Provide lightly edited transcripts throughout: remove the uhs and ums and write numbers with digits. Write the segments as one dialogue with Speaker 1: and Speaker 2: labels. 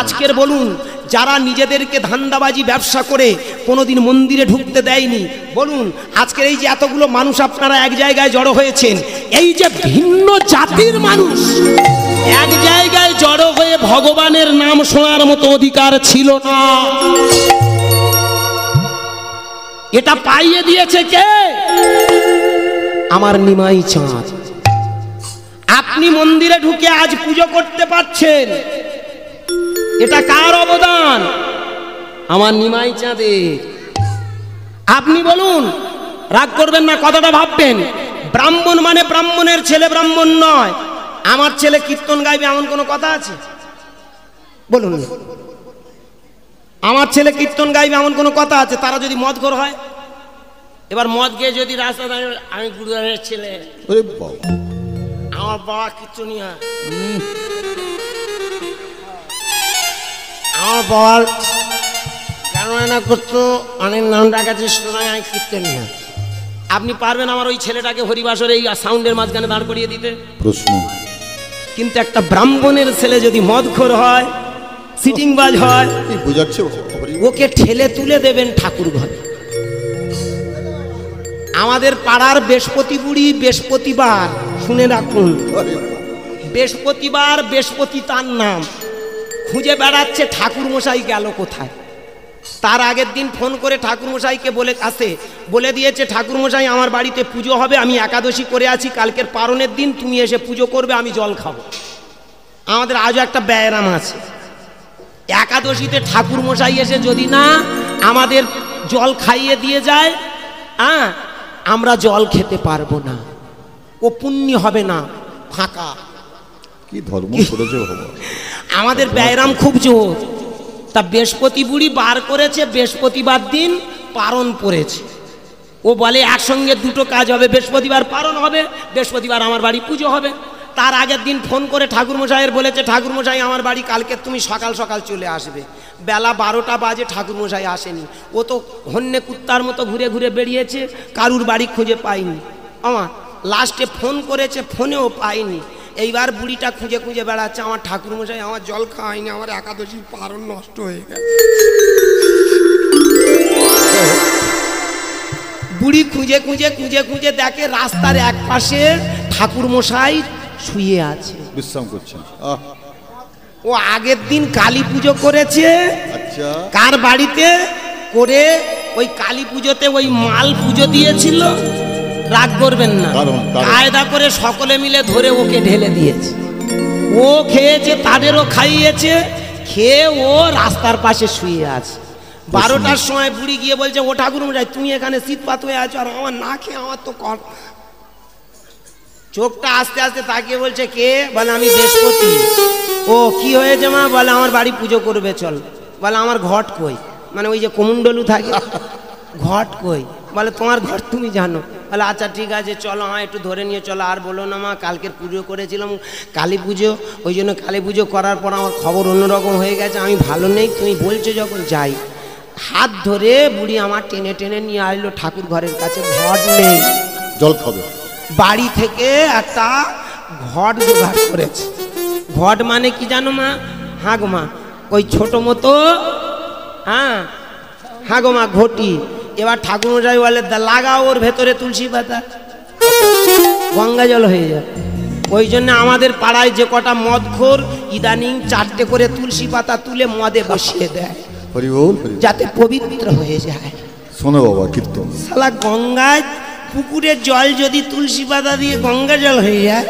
Speaker 1: আজকের বলুন, যারা নিজেদেরকে ধান্দাবাজি ব্যবসা করে কোনোদিন মন্দিরে ঢুকতে দেয়নি, বলুন আজকের এই যে এতগুলো মানুষ আপনারা এক জায়গায় জড়ো হয়েছেন, এই যে ভিন্ন জাতির মানুষ এক জায়গায় জড়ো হয়ে ভগবানের নাম শোনার মতো অধিকার ছিল না। এটা পাইয়ে দিয়েছে কে? আমার নিমাই চাঁদ। আপনি মন্দিরে ঢুকে আজ পুজো করতে পারছেন, এটা কার অবদান? আমার নিমাই চাঁদের। আপনি বলুন, রাগ করবেন না, কথাটা ভাববেন। ব্রাহ্মণ মানে ব্রাহ্মণের ছেলে ব্রাহ্মণ নয়। আমার ছেলে কীর্তন গাইবে এমন কোনো কথা আছে? বলুন, আমার ছেলে কীর্তন গাইবে এমন কোনো কথা আছে? তারা যদি মদখোর হয়, এবার মদ গিয়ে যদি রাস্তা দাঁড়িয়ে, আমি গুরুদারের ছেলে, আমার বাবা কীর্তনিয়া, আমার বাবার গান করতো, অনেক নাম ডাকাচ্ছে, শোনায় আমি কীর্তনিয়া। আপনি পারবেন আমার ওই ছেলেটাকে হরিবাসরে এই সাউন্ডের মাঝখানে দাঁড় করিয়ে দিতে? প্রশ্ন। কিন্তু একটা ব্রাহ্মণের ছেলে যদি মদখোর হয়, সিটিংবাজ হয়, ওকে ঠেলে তুলে দেবেন ঠাকুর ঘরে। আমাদের পাড়ার বৃহস্পতি বুড়ি বৃহস্পতিবার, শুনে রাখুন, বৃহস্পতিবার, বৃহস্পতি তার নাম, খুঁজে বেড়াচ্ছে ঠাকুর মশাই গেল কোথায়। তার আগের দিন ফোন করে ঠাকুর মশাইকে বলে দিয়েছে, ঠাকুর মশাই আমার বাড়িতে পুজো হবে, আমি একাদশী করে আছি, কালকের পারণের দিন তুমি এসে পুজো করবে, আমি জল খাবো। আমাদের আজও একটা ব্যায়াম আছে, একাদশীতে ঠাকুর মশাই এসে যদি না আমাদের জল খাইয়ে দিয়ে যায়, আমরা জল খেতে পারবো না, ও পুণ্য হবে না, ফাঁকা। কি ধর্ম করেছে আমাদের ব্যায়াম খুব জোর। তা বৃহস্পতি বুড়ি বার করেছে, বৃহস্পতিবার দিন পারণ পড়েছে। ও বলে একসঙ্গে দুটো কাজ হবে, বৃহস্পতিবার পারণ হবে, বৃহস্পতিবার আমার বাড়ি পুজো হবে। তার আগের দিন ফোন করে ঠাকুরমশাইয়ের বলেছে, ঠাকুরমশাই আমার বাড়ি কালকে তুমি সকাল সকাল চলে আসবে। বেলা 12টা বাজে, ঠাকুরমশাই আসেনি। ও তো হন্যে কুত্তার মতো ঘুরে ঘুরে বেরিয়েছে, কারুর বাড়ি খুঁজে পাইনি। আমার লাস্টে ফোন করেছে, ফোনেও পাইনি। এইবার বুড়িটা খুঁজে খুঁজে বেড়াচ্ছে, আমার ঠাকুরমশাই আমার জল খাওয়াইনি, আমার একাদশীর পারণ নষ্ট হয়ে গেছে। বুড়ি খুঁজে খুঁজে খুঁজে খুঁজে দেখে রাস্তার এক পাশে ঠাকুরমশাই শুয়ে আছে, বিশ্রাম করছেন। ও আগের দিন কালী পুজো করেছে, কার বাড়িতে করে ওই কালী পুজোতে ওই মাল পুজো দিয়েছিল। রাগ করবেন না, কায়দা করে সকলে মিলে ধরে ওকে ঢেলে দিয়েছে। ও খেয়েছে, তাদেরও খাইয়েছে, খেয়ে ও রাস্তার পাশে শুয়ে আছে। 12টার সময় বুড়ি গিয়ে বলছে, ও ঠাকুরমশাই তুমি এখানে শীতপাত হয়ে আছো, আর আমার না খেয়ে আমার তো কর। চোখটা আস্তে আস্তে তাকিয়ে বলছে, কে? বলে আমি বৃহস্পতি। ও কি হয়েছে মা? বলে আমার বাড়ি পুজো করবে চল। বলে আমার ঘট কই? মানে ওই যে কুমুন্ডলু থাকে, ঘট কই? বলে তোমার ঘট তুমি জানো। বলে আচ্ছা ঠিক আছে চলো, হ্যাঁ একটু ধরে নিয়ে চলো। আর বলো না মা, কালকের পুজো করেছিলাম কালী পুজো, ওই জন্য কালী পুজো করার পর আমার খবর অন্যরকম হয়ে গেছে, আমি ভালো নেই, তুমি বলছো যখন যাই। হাত ধরে বুড়ি আমার টেনে টেনে নিয়ে আসলো ঠাকুর ঘরের কাছে। ঘট নেই, জল খাবে। বাড়ি থেকে একটা ঘট জোগাড় করেছে। ঘট মানে কি জানো মা? হ্যাঁ গো মা, ওই ছোট মতো, হ্যাঁ গো মা, ঘটি। এবার ঠাকুরমশাই বলে লাগাও ওর ভেতরে তুলসী পাতা, গঙ্গা জল হয়ে যায়। ওই জন্য আমাদের পাড়ায় যে কটা মদখোর ইদানিং 4টে করে তুলসী পাতা তুলে মদে বসিয়ে দেয়, যাতে পবিত্র হয়ে যায়। শোনো বাবা কীর্তন, শালা গঙ্গায় পুকুরের জল যদি তুলসী পাতা দিয়ে গঙ্গা জল হয়ে যায়,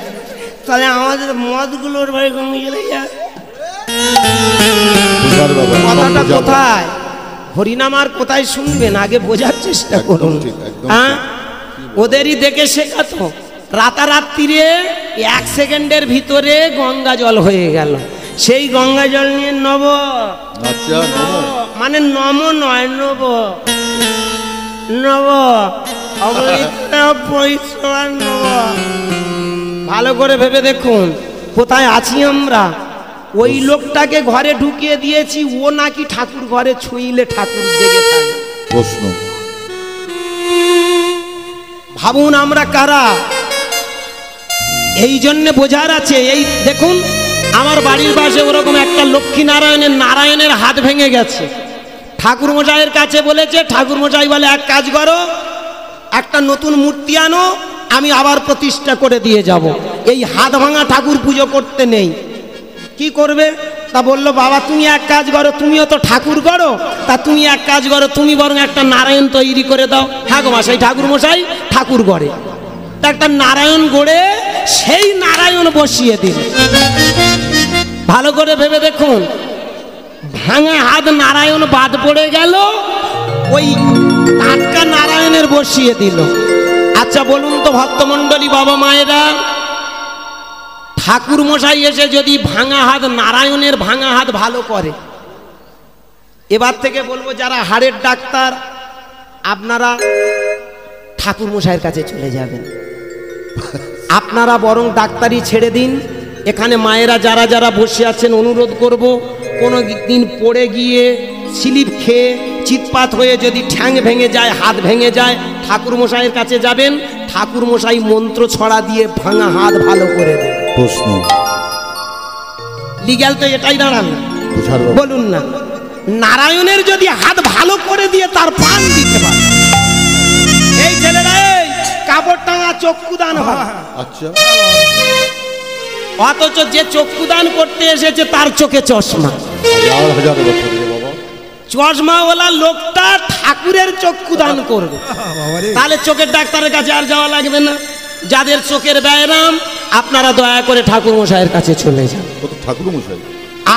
Speaker 1: তাহলে আমাদের মদগুলোর ভাই গঙ্গা জল হয়ে যায়। কথাটা কোথায়? হরিনামার কোথায় শুনবেন, আগে বোঝার চেষ্টা করুন। হ্যাঁ, ওদেরই দেখে শেখাতো। রাতারাত্রিরে 1 সেকেন্ডের ভিতরে গঙ্গা জল হয়ে গেল। সেই গঙ্গা জল নিয়ে নব, মানে নম নয়, নব নব ভালো করে ভেবে দেখুন কোথায় আছি আমরা। ওই লোকটাকে ঘরে ঢুকিয়ে দিয়েছি, ও নাকি ঠাকুর ঘরে ছুঁইলে ঠাকুর জেগে থাকে। প্রশ্ন, ভাবুন আমরা কারা। এই জন্য বোঝার আছে। এই দেখুন আমার বাড়ির পাশে ওরকম একটা লক্ষ্মী নারায়ণের হাত ভেঙে গেছে। ঠাকুর মশাইয়ের কাছে বলেছে, ঠাকুর মশাই বলে এক কাজ করো, একটা নতুন মূর্তি আনো, আমি আবার প্রতিষ্ঠা করে দিয়ে যাব। এই হাত ভাঙা ঠাকুর পুজো করতে নেই। কি করবে? তা বললো বাবা তুমি এক কাজ করো, তুমিও তো ঠাকুর করো, তা তুমি এক কাজ করো, তুমি বরং একটা নারায়ণ তৈরি করে দাও। হ্যাঁ গো মশাই, ঠাকুর মশাই ঠাকুর গড়ে, তা একটা নারায়ণ গড়ে সেই নারায়ণ বসিয়ে দিল। ভালো করে ভেবে দেখুন, ভাঙা হাত নারায়ণ বাদ পড়ে গেল, ওই টাটকা নারায়ণের বসিয়ে দিল। আচ্ছা বলুন তো ভক্তমণ্ডলী, বাবা মায়েরা, ঠাকুর মশাই এসে যদি ভাঙা হাত নারায়ণের ভাঙা হাত ভালো করে, এবার থেকে বলবো যারা হাড়ের ডাক্তার আপনারা ঠাকুর মশাইয়ের কাছে চলে যাবেন। আপনারা বরং ডাক্তারি ছেড়ে দিন। এখানে মায়েরা যারা যারা বসে আছেন অনুরোধ করব, কোনো দিন পড়ে গিয়ে স্লিপ খেয়ে চিৎপাত হয়ে যদি ঠ্যাং ভেঙে যায়, হাত ভেঙে যায়, ঠাকুর মশাইয়ের কাছে যাবেন, ঠাকুর মশাই মন্ত্র ছড়া দিয়ে ভাঙা হাত ভালো করে দেবে।
Speaker 2: প্রশ্ন
Speaker 1: লিগ্যাল তো এটাই দাঁড়ান, বলুন না, নারায়ণের যদি হাত ভালো করে দিয়ে তার প্রাণ দিতে পারে। এই ছেলেরা এই কাপড় টাঙা চক্ষুদান হয়,
Speaker 2: আচ্ছা,
Speaker 1: অথচ যে চক্ষুদান করতে এসেছে তার চোখে চশমা।
Speaker 2: হাজার বছর বাবা,
Speaker 1: চশমাওয়ালা লোকটা ঠাকুরের চক্ষুদান করবে, তাহলে চোখের ডাক্তারের কাছে আর যাওয়া লাগবে না। যাদের চোখের ব্যায়াম, আপনারা দয়া করে ঠাকুর মশাইয়ের কাছে চলে যান।
Speaker 2: ঠাকুর মশাই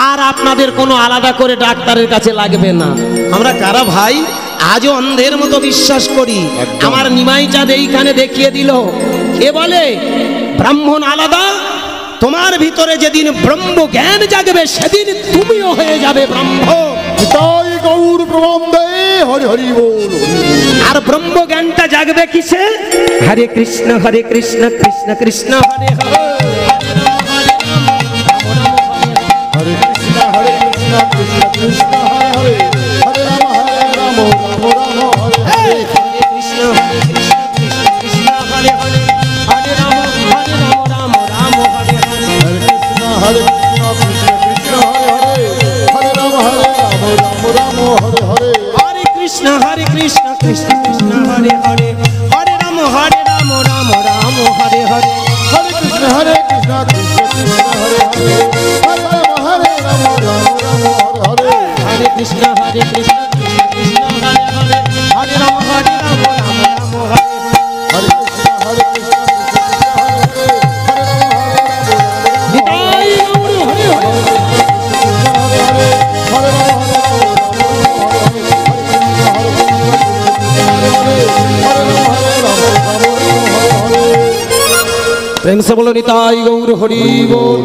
Speaker 1: আর আপনাদের কোনো আলাদা করে ডাক্তারের কাছে লাগবে না। আমরা কারা ভাই আজও অন্ধের মতো বিশ্বাস করি। আমার নিমাই চাঁদ এইখানে দেখিয়ে দিল, কে বলে ব্রাহ্মণ আলাদা। তোমার ভিতরে যেদিন ব্রহ্ম জ্ঞান জাগবে সেদিন তুমিও হয়ে যাবে ব্রাহ্মণ।
Speaker 2: গৌর প্রবন্ধে হরি হরি বল।
Speaker 1: আর ব্রহ্ম জ্ঞানটা জাগবে কিসে? হরে কৃষ্ণ কৃষ্ণ কৃষ্ণ হরে হরে,
Speaker 2: হরে কৃষ্ণ কৃষ্ণ কৃষ্ণ হরে হরে, হরে রাম রাম রাম হরে হরে,
Speaker 1: হরে কৃষ্ণ কৃষ্ণ হরে হরে, হরে রাম রাম রাম হরে হরে,
Speaker 2: হরে কৃষ্ণ কৃষ্ণ কৃষ্ণ হরে হরে, হরে রাম রাম রাম হরে হরে,
Speaker 1: হরে কৃষ্ণ কৃষ্ণ কৃষ্ণ হরে হরে, হরে রাম রাম রাম হরে হরে,
Speaker 2: হরে কৃষ্ণ কৃষ্ণ কৃষ্ণ হরে হরে, হরে রাম রাম রাম হরে হরে,
Speaker 1: হরে কৃষ্ণ কৃষ্ণ কৃষ্ণ হরে হরে, হরে রাম রাম রাম হরে হরে,
Speaker 2: হরে কৃষ্ণ কৃষ্ণ কৃষ্ণ হরে হরে, হরে রাম
Speaker 1: নিতাই গৌর হরে হরে,
Speaker 2: হরে রাম
Speaker 1: प्रेम से बोलो निताई गौर हरि बोल।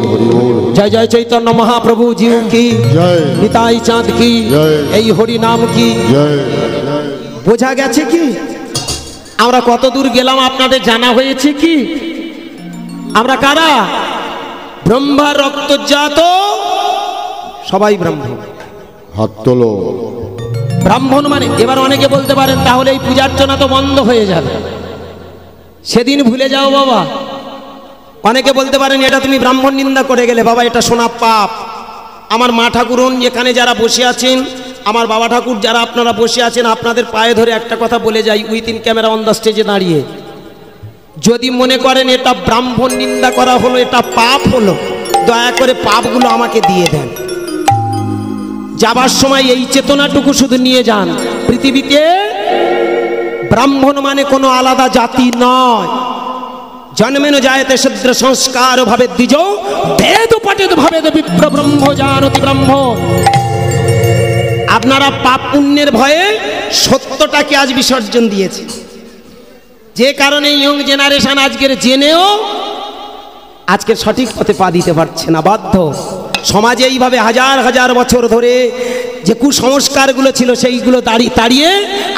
Speaker 1: जय जय चैतन्य महाप्रभु जी की
Speaker 2: जय,
Speaker 1: निताई चाँद की
Speaker 2: जय,
Speaker 1: এই হরি নাম কি
Speaker 2: জয়।
Speaker 1: বোঝা গেছে কি? আমরা কত দূর গেলাম আপনাদের জানা হয়েছে কি? আমরা কারা? ব্রহ্মা রক্তজাত, সবাই ব্রাহ্মণ।
Speaker 2: হাত তোলো।
Speaker 1: ব্রাহ্মণ মানে, এবার অনেকে বলতে পারেন তাহলে এই পূজার্চনা তো বন্ধ হয়ে যাবে, সেদিন ভুলে যাও বাবা। অনেকে বলতে পারেন এটা তুমি ব্রাহ্মণ নিন্দা করে গেলে। বাবা এটা শোনা পাপ। আমার মা ঠাকুরন যেখানে যারা বসে আছেন, আমার বাবা ঠাকুর যারা আপনারা বসে আছেন, আপনাদের পায়ে ধরে একটা কথা বলে যাই উইথিন ক্যামেরা অন দ্য স্টেজে দাঁড়িয়ে, যদি মনে করেন এটা ব্রাহ্মণ নিন্দা করা হলো, এটা পাপ হলো, দয়া করে পাপগুলো আমাকে দিয়ে দেন। যাবার সময় এই চেতনাটুকু শুধু নিয়ে যান, পৃথিবীতে ব্রাহ্মণ মানে কোনো আলাদা জাতি নয়। জন্মেন জায়তে শূদ্র সংস্কার ভাবে দ্বিজ, বেদ পঠেত ভাবে বিপ্র ব্রহ্ম জানতি ব্রহ্ম। আপনারা পাপ পুণ্যের ভয়ে সত্যটাকে আজ বিসর্জন দিয়েছে, যে কারণে ইয়ং জেনারেশন আজকের জেনেও আজকে সঠিক পথে পা দিতে পারছে না, বাধ্য। সমাজে এইভাবে হাজার হাজার বছর ধরে যে কুসংস্কারগুলো ছিল সেইগুলো তাড়িয়ে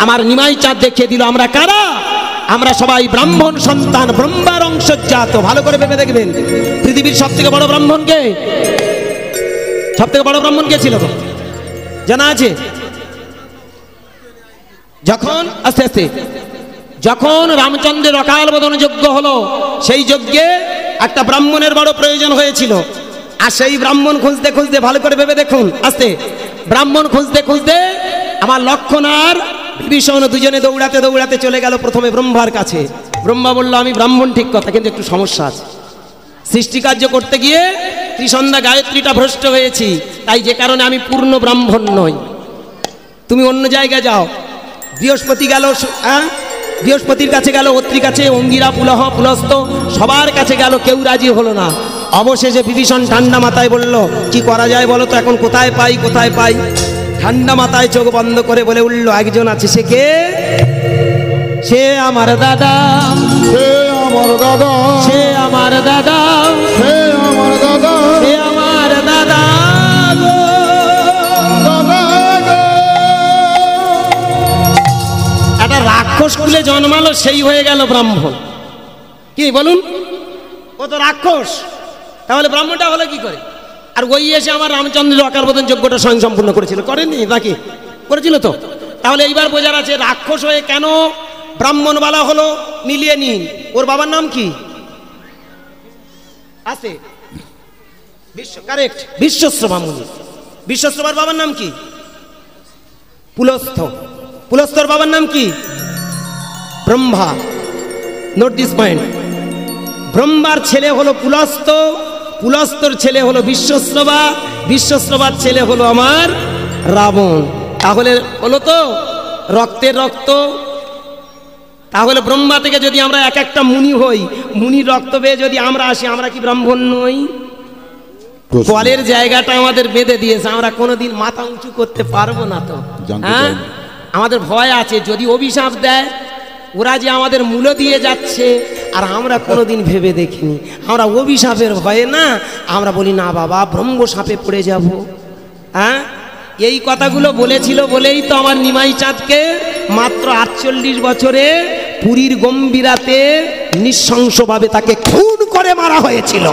Speaker 1: আমার নিমাই চাঁদ দেখিয়ে দিল আমরা কারা। আমরা সবাই ব্রাহ্মণ সন্তান, ব্রহ্মার অংশজাত। ভালো করে ভেবে দেখবেন, পৃথিবীর সব থেকে বড় ব্রাহ্মণ কে? সব থেকে বড় ব্রাহ্মণ কে ছিল জানা আছে? যখন আস্তে আস্তে যখন রামচন্দ্রের অকাল বোধন যজ্ঞ হলো, সেই যজ্ঞে একটা ব্রাহ্মণের বড় প্রয়োজন হয়েছিল। আর সেই ব্রাহ্মণ খুঁজতে খুঁজতে, ভালো করে ভেবে দেখুন আস্তে, ব্রাহ্মণ খুঁজতে খুঁজতে আমার লক্ষণ আর বিভীষণ দুজনে দৌড়াতে দৌড়াতে চলে গেল প্রথমে ব্রহ্মার কাছে। ব্রহ্মা বলল, আমি ব্রাহ্মণ ঠিক কথা, কিন্তু একটু সমস্যা আছে। সৃষ্টিকার্য করতে গিয়ে ত্রিসন্ধ্যা গায়ত্রীটা ভ্রষ্ট হয়েছি, তাই যে কারণে আমি পূর্ণ ব্রাহ্মণ নই। তুমি অন্য জায়গায় যাও। বৃহস্পতি গেল, বৃহস্পতির কাছে গেল, অত্রির কাছে, অঙ্গিরা, পুলহ, পুলস্ত, সবার কাছে গেল, কেউ রাজি হলো না। অবশেষে বিভীষণ ঠান্ডা মাথায় বলল, কি করা যায় বলো তো, এখন কোথায় পাই, কোথায় পাই? ঠান্ডা মাথায় চোখ বন্ধ করে বলে উঠল, একজন আছে। সে কে? সে আমার দাদা,
Speaker 2: সে আমার দাদা,
Speaker 1: সে আমার দাদা,
Speaker 2: সে আমার দাদা,
Speaker 1: সে আমার দাদা গো।
Speaker 2: দাদা গো।
Speaker 1: একটা রাক্ষস কুলে জন্মালো, সেই হয়ে গেল ব্রাহ্মণ। কি বলুন, ও তো রাক্ষস, তাহলে ব্রাহ্মণটা হলো কি করে? আর ওই এসে আমার রামচন্দ্রের অকালবোধন যজ্ঞটা স্বয়ং সম্পূর্ণ করেছিল, করেনি নাকি? করেছিল তো। তাহলে এইবার বোঝার আছে, রাক্ষস হয়ে কেন ব্রাহ্মণ বলা হলো? মিলিয়ে নিন। ওর বাবার নাম কি আছে? কারেক্ট, বিশ্বশ্রবা মুনি। বিশ্বশ্রবার বাবার নাম কি? পুলস্থ। পুলস্থর বাবার নাম কি? ব্রহ্মা। Note this point. ব্রহ্মার ছেলে হলো পুলস্ত, পুলস্তর ছেলে হলো বিশ্বশ্রবা, বিশ্বশ্রবার ছেলে হলো আমার রাবণ। তাহলে হলো তো রক্তের রক্ত। তাহলে ব্রহ্মা থেকে যদি আমরা এক একটা মুনি হই, মুনির রক্ত পেয়ে যদি আমরা আসি, আমরা কি ব্রাহ্মণ নই? কলের জায়গাটা আমাদের বেঁধে দিয়েছে, আমরা কোনোদিন মাথা উঁচু করতে পারবো না তো। হ্যাঁ, আমাদের ভয় আছে, যদি অভিশাপ দেয়, ওরা যে আমাদের মূল দিয়ে যাচ্ছে, আর আমরা কোনোদিন ভেবে দেখিনি। আমরা অভিশাপের ভয়ে না, আমরা বলি না বাবা, ব্রহ্ম সাপে পড়ে যাব। হ্যাঁ, এই কথাগুলো বলেছিল বলেই তো আমার নিমাই চাঁদকে মাত্র 48 বছরে পুরীর গম্ভীরাতে নৃশংসভাবে তাকে খুন করে মারা হয়েছিল।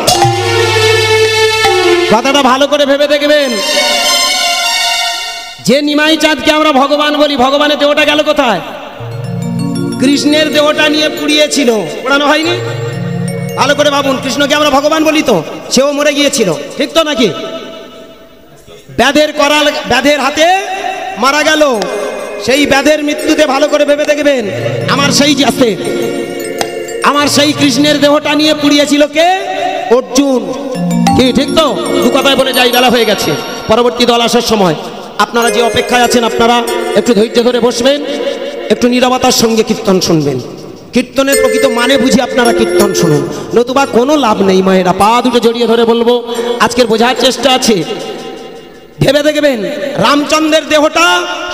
Speaker 1: কথাটা ভালো করে ভেবে দেখবেন। যে নিমাই চাঁদকে আমরা ভগবান বলি, ভগবানের দেহটা গেল কোথায়? কৃষ্ণের দেহটা নিয়ে পুড়িয়েছিল, পোড়ানো হয়নি? ভালো করে ভাবুন, কৃষ্ণকে আমরা ভগবান বলি তো, সেও মরে গিয়েছিল, ঠিক তো নাকি? ব্যাধের করাল, ব্যাধের হাতে মারা গেল। সেই ব্যাধের মৃত্যুতে ভালো করে ভেবে দেখবেন, আমার সেই আছে, আমার সেই কৃষ্ণের দেহটা নিয়ে পুড়িয়েছিল কে? অর্জুন। কি ঠিক তো? দু কথায় বলে যাই, বেলা হয়ে গেছে, পরবর্তী দল আসার সময়। আপনারা যে অপেক্ষায় আছেন, আপনারা একটু ধৈর্য ধরে বসবেন, একটু নীরবতার সঙ্গে কীর্তন শুনবেন। কীর্তনের প্রকৃত মানে বুঝি আপনারা কীর্তন শুনুন, নতুবা কোনো লাভ নেই। মায়েরা পা দুটো জড়িয়ে ধরে বলবো, আজকের বোঝার চেষ্টা আছে। ভেবে দেখবেন, রামচন্দ্রের দেহটা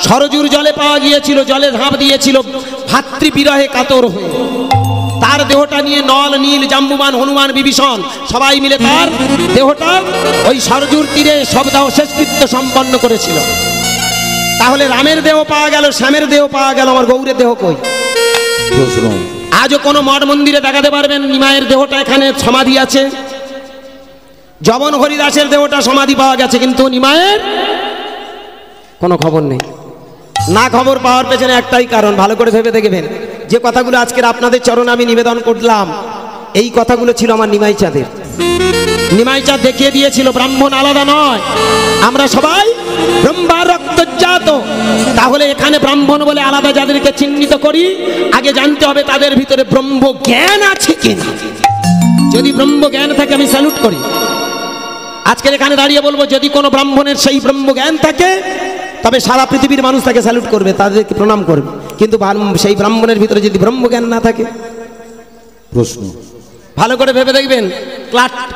Speaker 1: সরজুর জলে পাওয়া গিয়েছিল, জলে ঝাঁপ দিয়েছিল ভাতৃবিরহে কাতর হয়ে। তার দেহটা নিয়ে নল, নীল, জাম্বুবান, হনুমান, বিভীষণ সবাই মিলে তার দেহটা ওই সরজুর তীরে শবদাহ শেষকৃত্য সম্পন্ন করেছিল। তাহলে রামের দেহ পাওয়া গেল, শ্যামের দেহ পাওয়া গেল, আমার গৌরের দেহ কই? আজও কোনো মঠ মন্দিরে দেখাতে পারবেন নিমায়ের দেহটা এখানে সমাধি আছে? জবন হরিদাসের দেহটা সমাধি পাওয়া গেছে, কিন্তু নিমায়ের কোনো খবর নেই। না খবর পাওয়ার পেছনে একটাই কারণ, ভালো করে ভেবে দেখবেন। যে কথাগুলো আজকের আপনাদের চরণে আমি নিবেদন করলাম, এই কথাগুলো ছিল আমার নিমাই চাঁদের। নিমাই চাঁদ দেখিয়ে দিয়েছিল ব্রাহ্মণ আলাদা নয়, আমরা সবাই ব্রহ্মার রক্তজাত। তাহলে এখানে ব্রাহ্মণ বলে আলাদা যাদেরকে চিহ্নিত করি, আগে জানতে হবে তাদের ভিতরে ব্রহ্ম জ্ঞান আছে কিনা। যদি ব্রহ্ম জ্ঞান থাকে, আমি স্যালুট করি। আজকের এখানে দাঁড়িয়ে বলবো, যদি কোনো ব্রাহ্মণের সেই ব্রহ্ম জ্ঞান থাকে, তবে সারা পৃথিবীর মানুষ তাকে স্যালুট করবে, তাদেরকে প্রণাম করবে। কিন্তু সেই ব্রাহ্মণের ভিতরে যদি ব্রহ্ম জ্ঞান না থাকে,
Speaker 2: প্রশ্ন
Speaker 1: ভালো করে ভেবে দেখবেন।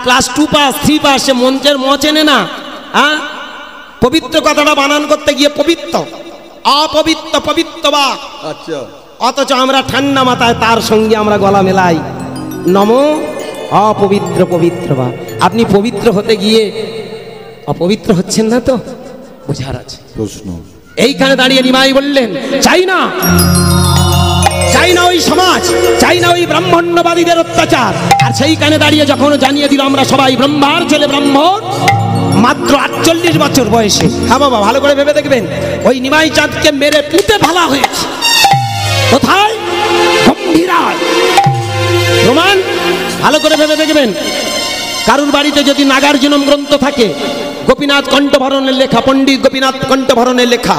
Speaker 1: ক্লাস 2 পাস, 3 পাস, সে মঞ্চের চেনে না। হ্যাঁ, পবিত্র কথাটা বানান করতে গিয়ে পবিত্র, অপবিত্র, পবিত্র বা,
Speaker 2: আচ্ছা,
Speaker 1: অথচ আমরা ঠান্ডা মাথায় তার সঙ্গে আমরা গলা মেলাই, নমো অপবিত্র পবিত্র বা। আপনি পবিত্র হতে গিয়ে অপবিত্র হচ্ছেন না তো? বোঝার আছে।
Speaker 2: প্রশ্ন
Speaker 1: এইখানে দাঁড়িয়ে নিমাই বললেন, চাই না, চাই না ওই সমাজ, চাই না ওই ব্রাহ্মণ্যবাদীদের অত্যাচার। আর সেইখানে দাঁড়িয়ে যখন জানিয়ে দিল আমরা সবাই ব্রহ্মার ছেলে ব্রাহ্মণ, মাত্র 48 বছর বয়সে। হ্যাঁ বাবা, ভালো করে ভেবে দেখবেন, ওই নিমাই চাঁদকে মেরে পুঁতে ফেলা হয়েছে। কোথায়? গম্ভীরায়। প্রমাণ ভালো করে ভেবে দেখবেন। কারুর বাড়িতে যদি নাগার্জুনম গ্রন্থ থাকে, গোপীনাথ কণ্ঠভরণের লেখা, পণ্ডিত গোপীনাথ কণ্ঠভরণের লেখা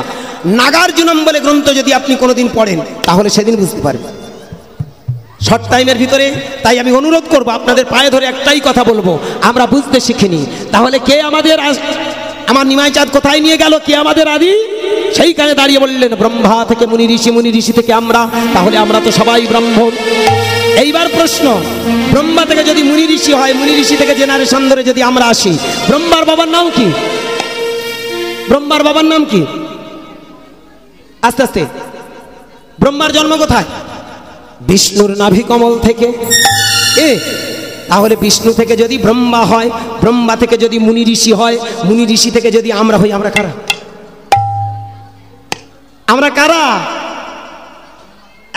Speaker 1: নাগার্জুনম বলে গ্রন্থ যদি আপনি কোনোদিন পড়েন, তাহলে সেদিন বুঝতে পারবেন। শর্ট টাইমের ভিতরে তাই আমি অনুরোধ করব, আপনাদের পায়ে ধরে একটাই কথা বলবো, আমরা বুঝতে শিখিনি। তাহলে কে আমাদের, আমার নিমাই চাঁদ কোথায় নিয়ে গেল? কে আমাদের আদি? সেইখানে দাঁড়িয়ে বললেন ব্রহ্মা থেকে মুনি ঋষি, মুনি ঋষি থেকে আমরা, তাহলে আমরা তো সবাই ব্রাহ্মণ। এইবার প্রশ্ন, ব্রহ্মা থেকে যদি মুনি ঋষি হয়, মুনি ঋষি থেকে জেনারেশন ধরে যদি আমরা আসি, ব্রহ্মার বাবার নাম কি? ব্রহ্মার বাবার নাম কি? আস্তে আস্তে, ব্রহ্মার জন্ম কোথায়? বিষ্ণুর নাভি কমল থেকে। তাহলে বিষ্ণু থেকে যদি ব্রহ্মা হয়, ব্রহ্মা থেকে যদি মুনি ঋষি হয়, মুনি ঋষি থেকে যদি আমরা হই, আমরা কারা? আমরা কারা?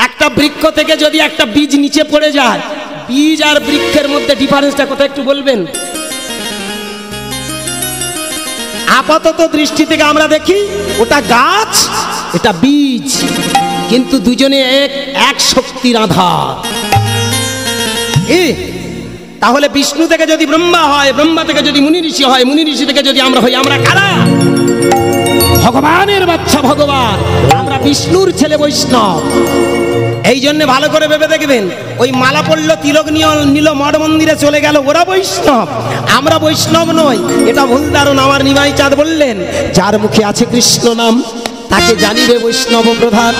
Speaker 1: একটা বৃক্ষ থেকে যদি একটা বীজ নিচে পড়ে যায়, বীজ আর বৃক্ষের মধ্যে ডিফারেন্সটা কোথায় একটু বলবেন? আপাতত দৃষ্টি থেকে আমরা দেখি ওটা গাছ, এটা বীজ, কিন্তু দুজনে এক শক্তির আধার। তাহলে বিষ্ণু থেকে যদি ব্রহ্মা হয়, ব্রহ্মা থেকে যদি মুনি ঋষি হয়, মুনি ঋষি থেকে যদি আমরা হই, আমরা কারা? ভগবানের বাচ্চা ভগবান, আমরা বিষ্ণুর ছেলে বৈষ্ণব। এই জন্য ভালো করে ভেবে দেখবেন, ওই মালা পড়লো, তিলক নিল, মঠ মন্দিরে চলে গেল, ওরা বৈষ্ণব, আমরা বৈষ্ণব নই। এটা ভুল ধারণা। আমার নিমাই চাঁদ বললেন, যার মুখে আছে কৃষ্ণ নাম, তাকে জানিবে বৈষ্ণব প্রধান।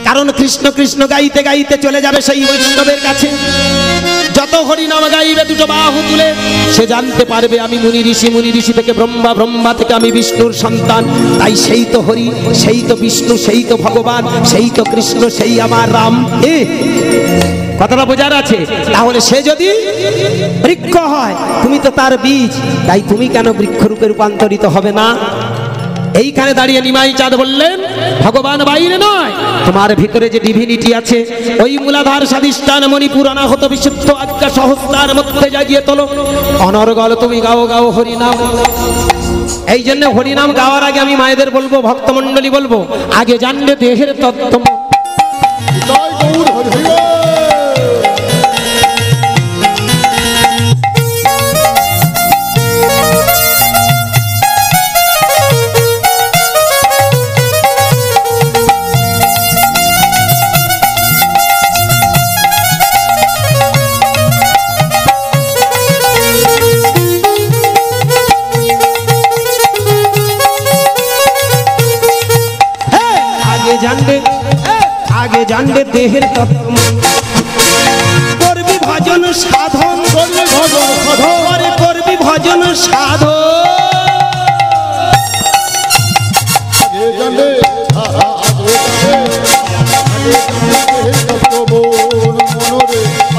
Speaker 1: কারণ কৃষ্ণ কৃষ্ণ গাইতে গাইতে চলে যাবে সেই বৈষ্ণবের কাছে। যত হরিনাম গাইবে দুটো বাহু তুলে, সে জানতে পারবে আমি মুনি ঋষি, মুনি ঋষি থেকে ব্রহ্মা, ব্রহ্মা থেকে আমি বিষ্ণুর সন্তান। তাই সেই তো হরি, সেই তো বিষ্ণু, সেই তো ভগবান, সেই তো কৃষ্ণ, সেই আমার রাম। কথাটা বোঝার আছে? তাহলে সে যদি বৃক্ষ হয়, তুমি তো তার বীজ, তাই তুমি কেন বৃক্ষরূপে রূপান্তরিত হবে না? এইখানে দাঁড়িয়ে নিমাই চাঁদ বললেন, ভগবান বাইরে নয়, তোমার ভিতরে যে ডিভিনিটি আছে, ওই মূলাধার স্বাধিষ্ঠান মণিপুর অনাহত বিশুদ্ধ আজ্ঞা সহস্রার মধ্যে জাগিয়ে তোলো। অনর্গল তুমি গাও গাও হরিনাম। এই জন্য হরিনাম গাওয়ার আগে আমি মায়েদের বলবো, ভক্তমণ্ডলী বলবো, আগে জানবে দেহের তত্ত্ব। আগে জানবে দেহের তত্ত্ব, করবি ভজন সাধন, করবি ভজন সাধন, করবি ভজন সাধন। আগে জানবে,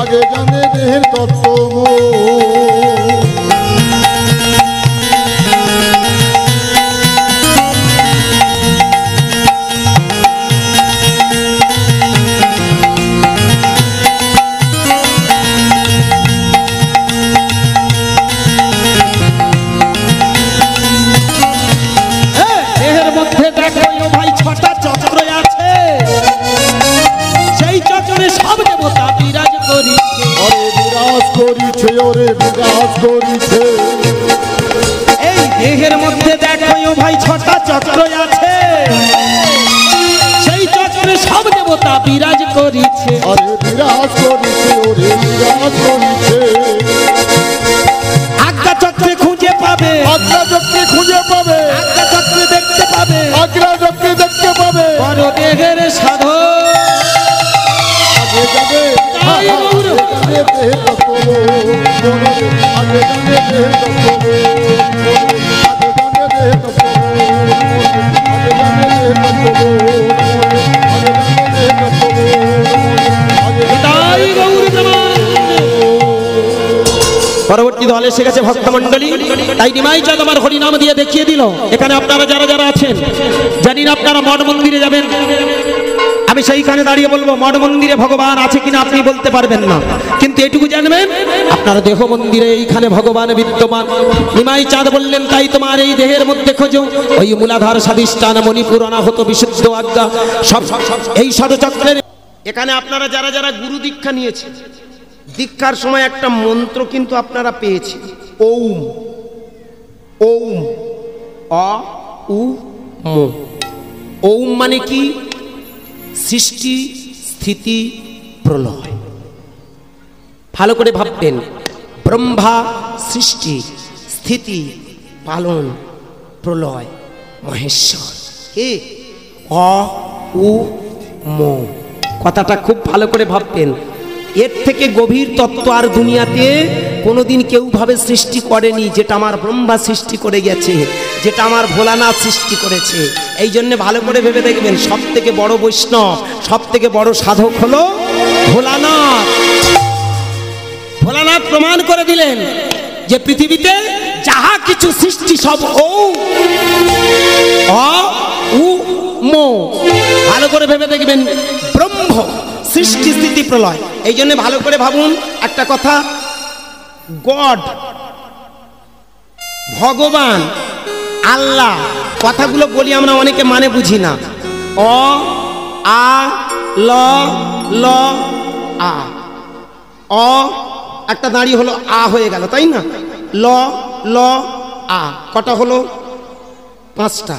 Speaker 2: আগে জানবে দেহের তত্ত্ব।
Speaker 1: এই দেহের মধ্যে দেখো ভাই ছটা চক্র আছে, সেই চক্রে সব দেবতা বিরাজ করিছে। আজ্ঞা চক্রে খুঁজে পাবে, আজ্ঞা চক্রে খুঁজে পাবে, আজ্ঞা চক্রে দেখতে পাবে, আজ্ঞা চক্রে দেখতে পাবে বড় দেহের সাধন। পরবর্তী দলে এসে গেছে ভক্তমণ্ডলী, তাই নিমাই চাঁদ আমার হরিনাম দিয়ে দেখিয়ে দিল। এখানে আপনারা যারা যারা আছেন, জানি না আপনারা মঠ মন্দিরে যাবেন, আমি সেইখানে দাঁড়িয়ে বলবো মঠ মন্দিরে ভগবান আছে কিনা আপনি বলতে পারবেন না, কিন্তু এটুকু জানবেন আপনার দেহ মন্দিরে এইখানে ভগবান বিদ্যমান। নিমাই চাঁদ বললেন, তাই তোমার এই দেহের মধ্যে খোঁজো ওই মূলাধার স্বাধিষ্ঠান মণিপুর অনাহত বিশুদ্ধ আজ্ঞা সব এই ষড়চক্রের। এখানে আপনারা যারা যারা গুরু দীক্ষা নিয়েছে, দীক্ষার সময় একটা মন্ত্র কিন্তু আপনারা পেয়েছেন, ওম। ওম, অ উ ম। ওম মানে কি? সৃষ্টি, স্থিতি, প্রলয়। ভালো করে ভাববেন, ব্রহ্মা সৃষ্টি, স্থিতি, পালন, প্রলয়, মহেশ্বর। কে? অ উ ম। কথাটা খুব ভালো করে ভাববেন। এর থেকে গভীর তত্ত্ব আর দুনিয়াতে কোনোদিন কেউ ভাবে সৃষ্টি করেনি, যেটা আমার ব্রহ্মা সৃষ্টি করে গেছে, যেটা আমার ভোলানাথ সৃষ্টি করেছে। এই জন্য ভালো করে ভেবে দেখবেন, সব থেকে বড় বৈষ্ণব, সব থেকে বড় সাধক হলো ভোলানাথ। ভোলানাথ প্রমাণ করে দিলেন যে পৃথিবীতে যাহা কিছু সৃষ্টি সব ও অ উ ম। ভালো করে ভেবে দেখবেন, ব্রহ্ম সৃষ্টি, স্থিতি, প্রলয়। এই জন্য ভালো করে ভাবুন একটা কথা, গড, ভগবান, আল্লাহ, কথাগুলো বলি আমরা অনেকে মানে বুঝি না। অ আ ল ল আ। অ একটা দাঁড়িয়ে হলো, আ হয়ে গেল, তাই না? ল ল আ কটা হলো? 5টা।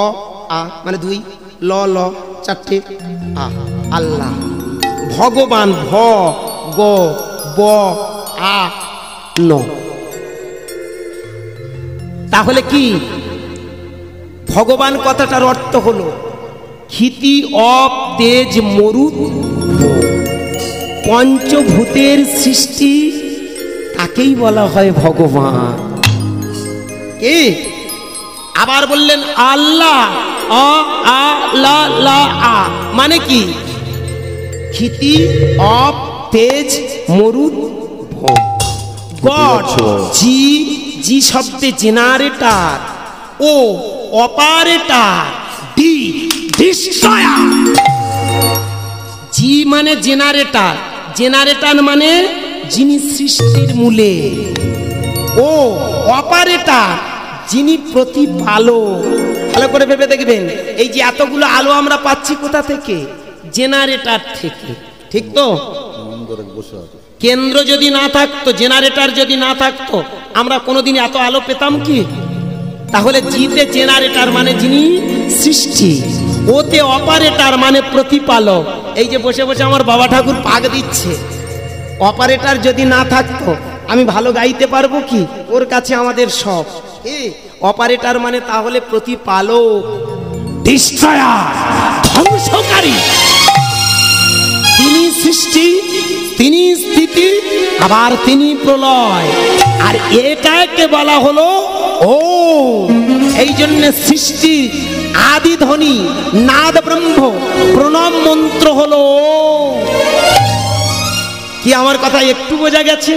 Speaker 1: অ আ মানে 2, ল ল 4টে, আ। আল্লাহ, ভগবান, ভ গ ব আ ন। তাহলে কি ভগবান কথাটার অর্থ হলো ক্ষিতি অপ তেজ মরুত, পঞ্চভূতের সৃষ্টি, তাকেই বলা হয় ভগবান। কে? আবার বললেন আল্লাহ, অ আ লা লা আ মানে কি? ক্ষিতি অপ তেজ মরুত ভ। গড, জি, জি শব্দে জেনারেটর, ও অপারেটর, ডি ডিস্ট্রয়ার। জি মানে জেনারেটর, জেনারেটর মানে যিনি সৃষ্টির মূলে, ও অপারেটর যিনি প্রতিপালক। ভালো করে ভেবে দেখবেন, এই যে এতগুলো আলো আমরা পাচ্ছি কোথা থেকে? জেনারেটর থেকে, ঠিক তো? কেন্দ্র যদি না থাকতো, জেনারেটর যদি না থাকতো, আমরা কোনোদিন এত আলো পেতাম কি? তাহলে জিতে জেনারেটর মানে যিনি সৃষ্টি, ওতে অপারেটর মানে প্রতিপালক। এই যে বসে বসে আমার বাবা ঠাকুর পাক দিচ্ছে, অপারেটর যদি না থাকতো আমি ভালো গাইতে পারবো কি? ওর কাছে আমাদের সব। অপারেটর মানে তাহলে প্রতিপালক, ডিস্ট্রয়ার, ধ্বংসকারী। তিনি সৃষ্টি, তিনি স্থিতি, আবার তিনি প্রলয়। আর এটাকে বলা হলো ও। এই জন্য সৃষ্টি আদি ধ্বনি, নাদ ব্রহ্ম, প্রণব মন্ত্র হলো কি? আমার কথা একটু বোঝা গেছে?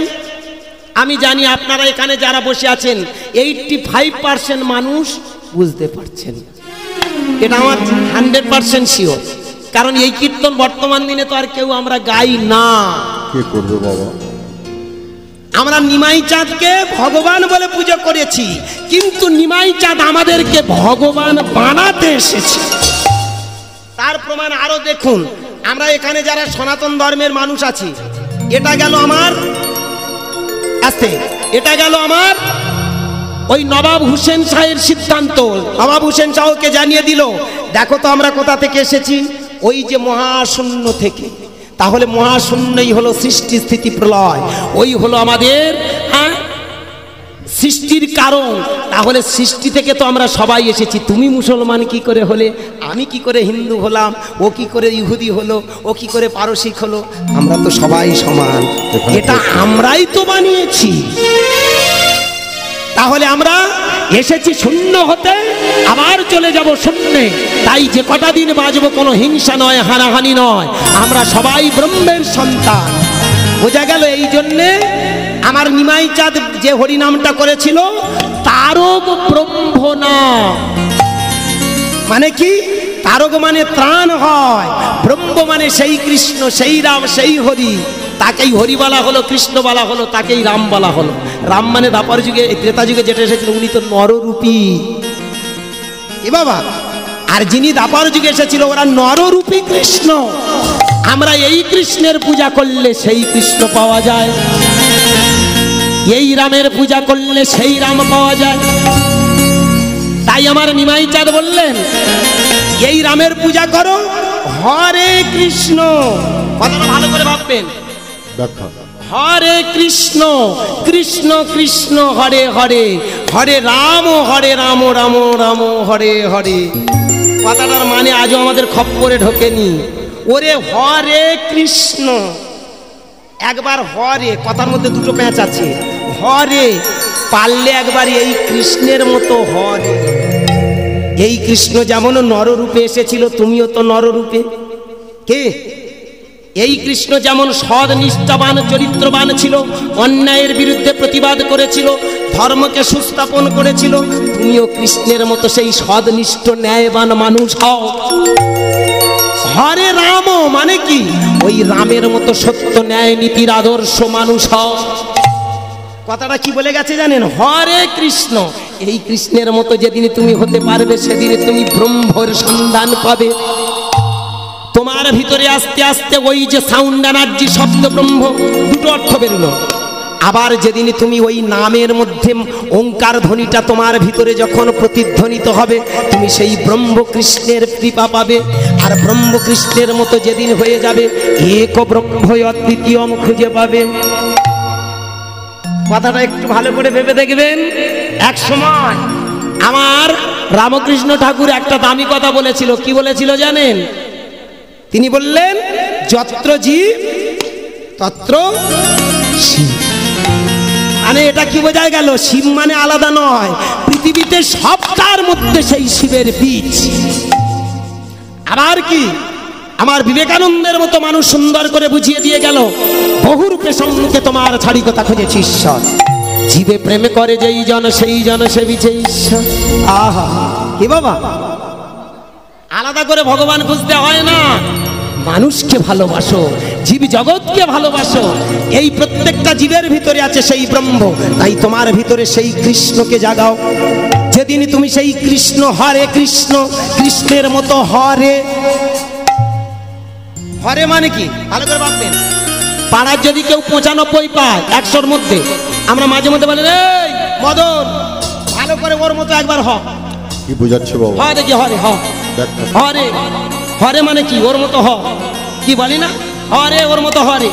Speaker 1: আমি জানি আপনারা এখানে যারা বসে আছেন 85% মানুষ বুঝতে পারছেন, এটা আমার 100% শিওর। কারণ এই কীর্তন বর্তমান দিনে তো আর কেউ আমরা গাই না।
Speaker 2: কে করবে বাবা?
Speaker 1: আমরা নিমাই চাঁদকে ভগবান বলে পুজো করেছি, কিন্তু নিমাই চাঁদ আমাদেরকে ভগবান বানাতে এসেছে। তার প্রমাণ আরো দেখুন, আমরা এখানে যারা সনাতন ধর্মের মানুষ আছি, এটা গেল আমার আস্তে, এটা গেল আমার ওই নবাব হুসেন শাহের সিদ্ধান্ত। নবাব হুসেন শাহকে জানিয়ে দিল, দেখো তো আমরা কোথা থেকে এসেছি? ওই যে মহাশূন্য থেকে। তাহলে মহাশূন্যই হলো সৃষ্টি, স্থিতি, প্রলয়, ওই হলো আমাদের সৃষ্টির কারণ। তাহলে সৃষ্টি থেকে তো আমরা সবাই এসেছি। তুমি মুসলমান কি করে হলে, আমি কি করে হিন্দু হলাম, ও কি করে ইহুদি হলো, ও কি করে পারসিক হলো? আমরা তো সবাই সমান, এটা আমরাই তো বানিয়েছি। তাহলে আমরা এসেছি শূন্য হতে, আবার চলে যাব শূন্যে। তাই যে কটা দিন বাঁচবো কোনো হিংসা নয়, হানাহানি নয়, আমরা সবাই ব্রহ্মের সন্তান। বোঝা গেল? এই জন্যে আমার নিমাই চাঁদ যে হরিনামটা করেছিল, তারক ব্রহ্ম নাম। মানে কি? তারক মানে ত্রাণ হয়, ব্রহ্ম মানে সেই কৃষ্ণ, সেই রাম, সেই হরি। তাকেই হরি বলা হলো, কৃষ্ণ বলা হলো, তাকেই রাম বলা হলো। রাম মানে দ্বাপর যুগে, ত্রেতা যুগে যেটা এসেছিল, উনি তো নররূপী। এ বাবা, আর যিনি দ্বাপর যুগে এসেছিল ওরা নররূপী কৃষ্ণ। আমরা এই কৃষ্ণের পূজা করলে সেই কৃষ্ণ পাওয়া যায়, এই রামের পূজা করলে সেই রাম পাওয়া যায়। তাই আমার নিমাই চাঁদ বললেন, এই রামের পূজা করো, হরে কৃষ্ণ। কথাটা ভালো করে ভাববেন। হরে কৃষ্ণ কৃষ্ণ কৃষ্ণ হরে হরে, হরে রাম রাম রাম রাম হরে হরে। কথাটার মানে আজও আমাদের খপ্পরে ঢোকেনি। ওরে হরে কৃষ্ণ, একবার হরে, কথার মধ্যে দুটো প্যাঁচ আছে। হরে পারলে একবার এই কৃষ্ণের মতো হরে। এই কৃষ্ণ যেমন নররূপে এসেছিল, তুমিও তো নররূপে। কে? এই কৃষ্ণ যেমন সৎ নিষ্ঠাবান চরিত্রবান ছিল, অন্যায়ের বিরুদ্ধে প্রতিবাদ করেছিল, ধর্মকে সুস্থাপন করেছিল, তুমিও কৃষ্ণের মতো সেই সৎ নিষ্ঠ ন্যায়বান মানুষ হও। হরে রাম মানে কি? ওই রামের মতো সত্য ন্যায় নীতির আদর্শ মানুষ হও। কথাটা কি বলে গেছে জানেন? হরে কৃষ্ণ। এই কৃষ্ণের মতো যেদিন তুমি হতে পারবে, সেদিনে তুমি ব্রহ্মর সন্ধান পাবে। তোমার ভিতরে আস্তে আস্তে ওই যে সাউন্ড এনার্জি, শব্দ ব্রহ্ম, দুটো অর্থ বেরোলো। আবার যেদিন তুমি ওই নামের মধ্যে ওঙ্কার ধ্বনিটা তোমার ভিতরে যখন প্রতিধ্বনিত হবে, তুমি সেই ব্রহ্ম কৃষ্ণের কৃপা পাবে। আর ব্রহ্ম কৃষ্ণের মতো যেদিন হয়ে যাবে, এক ব্রহ্ম অদ্বিতীয়ম খুঁজে পাবে। কথাটা একটু ভালো করে ভেবে দেখবেন। এক সময় আমার রামকৃষ্ণ ঠাকুর একটা দামি কথা বলেছিল। কি বলেছিল জানেন? তিনি বললেন, যত্র জীব তত্র শিব। মানে এটা কি বোঝা গেল? শিব মানে আলাদা নয়, পৃথিবীতে সবটার মধ্যে সেই শিবের বীজ। আবার কি আমার বিবেকানন্দের মতো মানুষ সুন্দর করে বুঝিয়ে দিয়ে গেল, বহুরূপে সম্মুখে তোমার ছাড়ি কথা খুঁজেছি ঈশ্বর। জীবে প্রেমে করে যেই জন, সেই জন সেবিছে ঈশ্বর। আহা কি বাবা, আলাদা করে ভগবান খুঁজতে হয় না। মানুষকে ভালোবাসো, জীব জগৎকে ভালোবাসো। এই প্রত্যেকটা জীবের ভিতরে আছে সেই ব্রহ্ম। তাই তোমার ভিতরে সেই কৃষ্ণকে জাগাও। যেদিন তুমি সেই কৃষ্ণ, হরে কৃষ্ণ, কৃষ্ণের মতো হরে। হরে মানে কি ভালো করে ভাববেন। পাড়ার যদি কেউ 95 পায় 100-র মধ্যে, আমরা মাঝে মধ্যে বলি, এই মদন ভালো করে ওর মতো একবার হ।
Speaker 2: কি বুঝাচ্ছে বাবা?
Speaker 1: হ্যাঁ দেখি হরে, হরে হরে মানে কি? ওর মতো হ। কি বলি না? হরে ওর মতো হরে।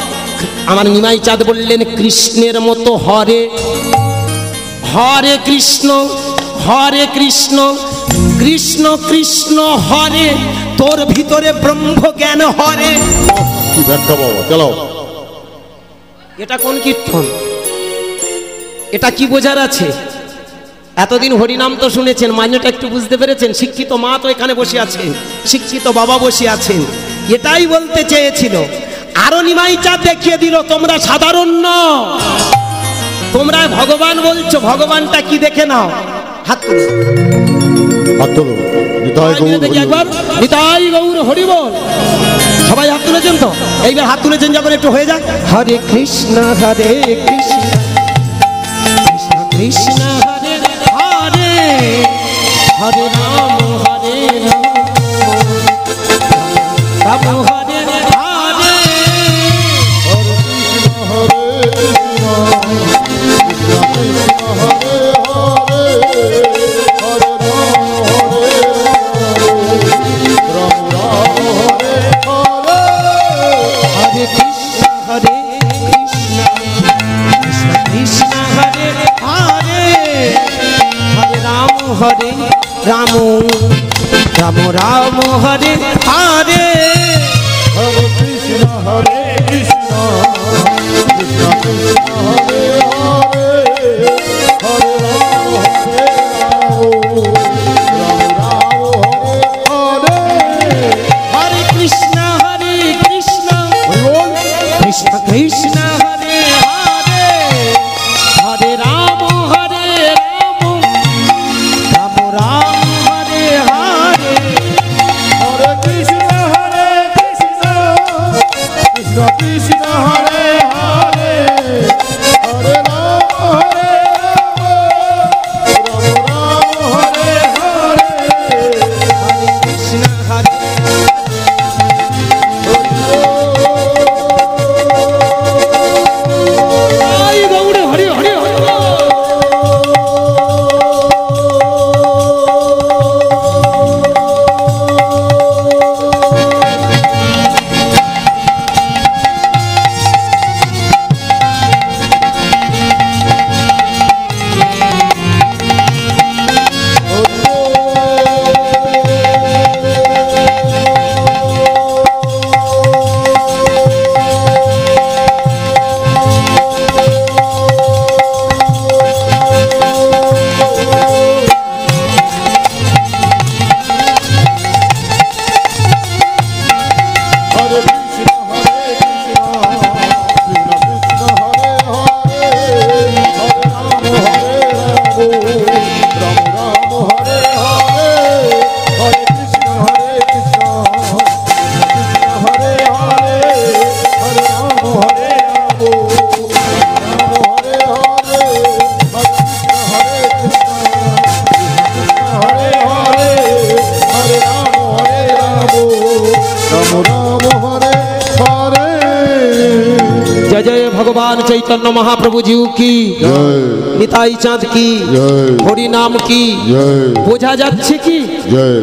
Speaker 1: আমার নিমাই চাঁদ বললেন, কৃষ্ণের মতো হরে। হরে কৃষ্ণ হরে কৃষ্ণ কৃষ্ণ কৃষ্ণ হরে। তোর ভিতরে ব্রহ্ম জ্ঞান হরে।
Speaker 2: কি ব্যাখ্যা বাবা? চলো।
Speaker 1: এটা কোন কীর্তন? এটা কি বোঝার আছে? এতদিন হরিনাম তো শুনেছেন, মানেটা একটু বুঝতে পেরেছেন? শিক্ষিত মা তো এখানে বসে আছেন, শিক্ষিত বাবা বসে আছেন। এটাই বলতে চেয়েছিল। আরো নিমাই চাঁদ দেখিয়ে দিল, তোমরা সাধারণ নও, তোমরা ভগবান বলছো। ভগবানটা কি দেখে নাও। হাত তুলো,
Speaker 2: হাত তোলো।
Speaker 1: দেখি একবার, নিতাই গৌর হরি বল। সবাই হাত তুলেছেন তো? এইবার হাত তুলেছেন যখন একটু হয়ে যাক। হরে কৃষ্ণ হরে কৃষ্ণ কৃষ্ণ কৃষ্ণ হরে হরে, হরে রাম রাম হরে হরে, হরে রাম রাম রাম হরে হরে,
Speaker 2: হরে কৃষ্ণ হরে কৃষ্ণ কৃষ্ণ কৃষ্ণ হরে হরে, হরে রাম হরে রাম রাম রাম হরে হরে,
Speaker 1: হরে কৃষ্ণ কৃষ্ণ কৃষ্ণ হরে হরে, হরে রাম রাম রাম হরে হরে,
Speaker 2: হরে কৃষ্ণ কৃষ্ণ কৃষ্ণ হরে হরে, হরে রাম রাম হরে হরে,
Speaker 1: হরে কৃষ্ণ হরে
Speaker 2: হরে
Speaker 1: ভগবান চৈতন্য মহাপ্রভু জিউ কি,
Speaker 2: জয়
Speaker 1: নিতাই চাঁদ কি,
Speaker 2: জয়
Speaker 1: হরি নাম কি,
Speaker 2: জয়
Speaker 1: বোঝা যাচ্ছে কি?
Speaker 2: জয়।